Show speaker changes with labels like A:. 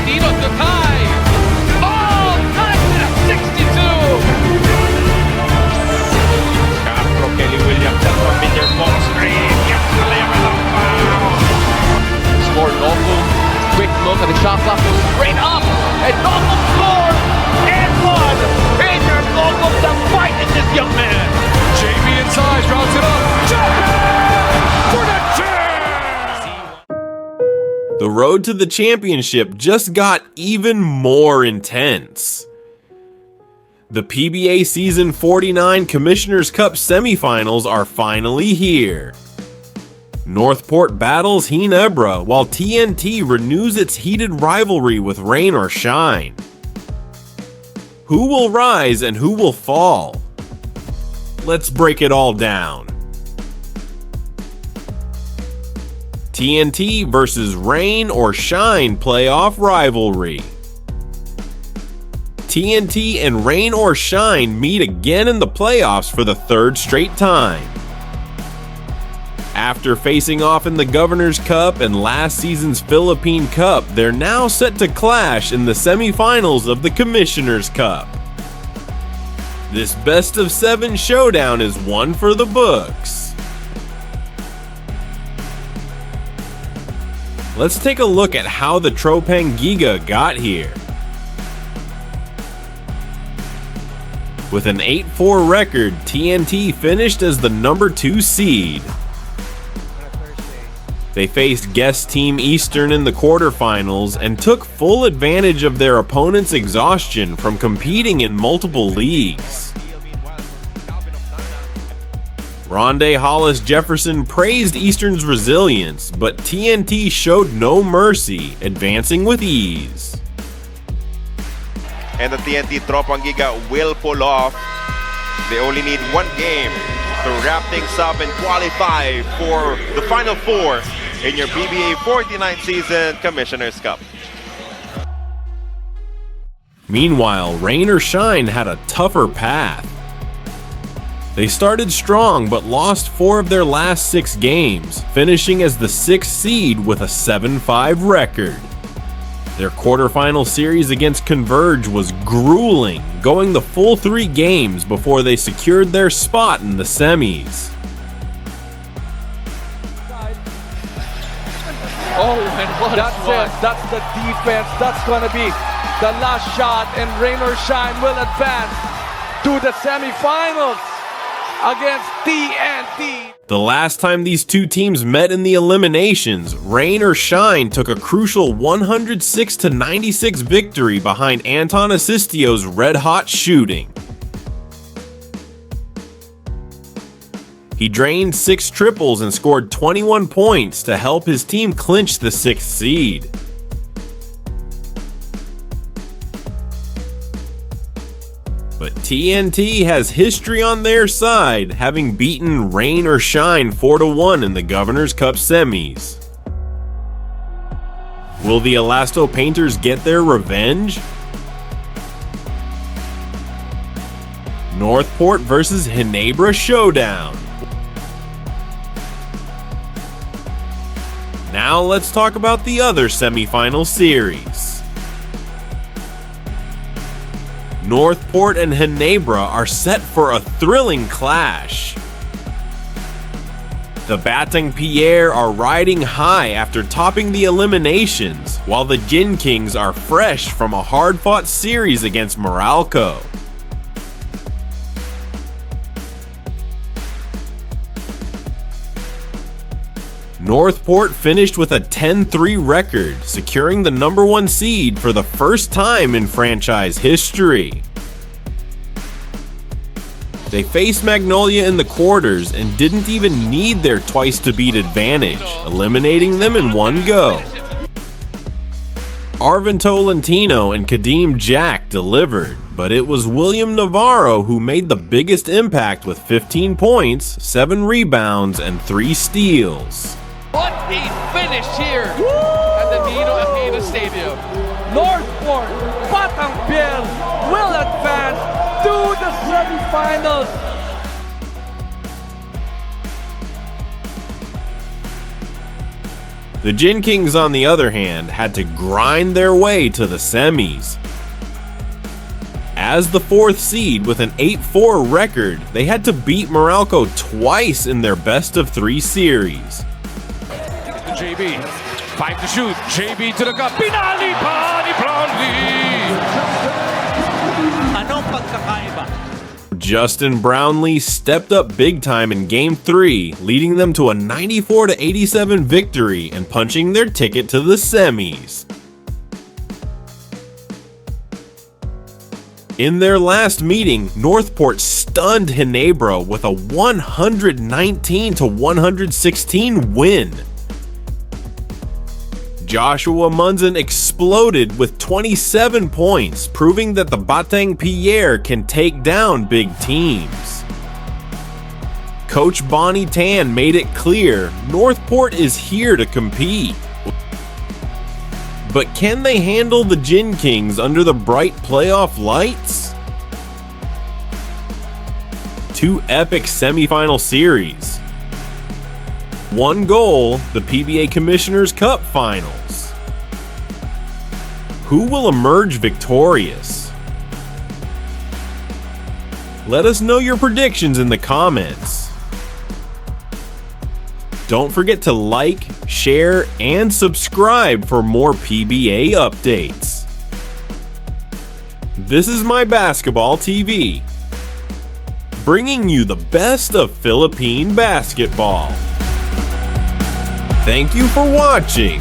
A: Nino to tie. Oh, tied at 62.
B: Castro, Kelly Williams, and familiar ball screen. Yes,
A: Scored Noco. Quick look at the shot clock. Goes straight up. And Noco scored. And one. Major Noco, the fight in this young man. JB inside, rounds it up. For the champ!
C: The road to the championship just got even more intense. The PBA Season 49 Commissioner's Cup semifinals are finally here. NorthPort battles Ginebra while TNT renews its heated rivalry with Rain or Shine. Who will rise and who will fall? Let's break it all down. TNT versus Rain or Shine playoff rivalry. TNT and Rain or Shine meet again in the playoffs for the third straight time. After facing off in the Governor's Cup and last season's Philippine Cup, they're now set to clash in the semifinals of the Commissioner's Cup. This best-of-7 showdown is one for the books. Let's take a look at how the Tropang Giga got here. With an 8-4 record, TNT finished as the number 2 seed. They faced guest team Eastern in the quarterfinals and took full advantage of their opponent's exhaustion from competing in multiple leagues. Ronde Hollis Jefferson praised Eastern's resilience, but TNT showed no mercy, advancing with ease.
B: And the TNT Tropang Giga will pull off. They only need one game to wrap things up and qualify for the Final Four in your PBA 49th season Commissioner's Cup.
C: Meanwhile, Rain or Shine had a tougher path. They started strong but lost 4 of their last 6 games, finishing as the 6th seed with a 7-5 record. Their quarterfinal series against Converge was grueling, going the full 3 games before they secured their spot in the semis.
A: Oh, and what
D: That's it. That's the defense. That's going to be the last shot, and Rain or Shine will advance to the semifinals against TNT.
C: The last time these two teams met in the eliminations, Rain or Shine took a crucial 106-96 victory behind Anton Asistio's red-hot shooting. He drained 6 triples and scored 21 points to help his team clinch the 6th seed. But TNT has history on their side, having beaten Rain or Shine 4-1 in the Governor's Cup semis. Will the Elasto Painters get their revenge? NorthPort versus Ginebra Showdown. Now let's talk about the other semifinal series. NorthPort and Ginebra are set for a thrilling clash. The Batang Pier are riding high after topping the eliminations, while the Gin Kings are fresh from a hard-fought series against Meralco. NorthPort finished with a 10-3 record, securing the number 1 seed for the first time in franchise history. They faced Magnolia in the quarters and didn't even need their twice-to-beat advantage, eliminating them in one go. Arvin Tolentino and Kadeem Jack delivered, but it was William Navarro who made the biggest impact with 15 points, 7 rebounds, and 3 steals.
A: What a finish here at the Nino Aquino Stadium.
D: NorthPort Batang Pier will advance to the semifinals.
C: The Gin Kings, on the other hand, had to grind their way to the semis. As the 4th seed with an 8-4 record, they had to beat Meralco twice in their best-of-3 series.
A: JB, 5 to shoot. JB to the cup. Pinali pa ni Brownlee!
E: Anong pagkakaiba?
C: Justin Brownlee stepped up big time in Game 3, leading them to a 94-87 victory and punching their ticket to the semis. In their last meeting, NorthPort stunned Ginebra with a 119-116 win. Joshua Munson exploded with 27 points, proving that the Batang Pier can take down big teams. Coach Bonnie Tan made it clear NorthPort is here to compete. But can they handle the Gin Kings under the bright playoff lights? 2 epic semifinal series. 1 goal, the PBA Commissioner's Cup Finals. Who will emerge victorious? Let us know your predictions in the comments. Don't forget to like, share, and subscribe for more PBA updates. This is My Basketball TV, bringing you the best of Philippine basketball. Thank you for watching.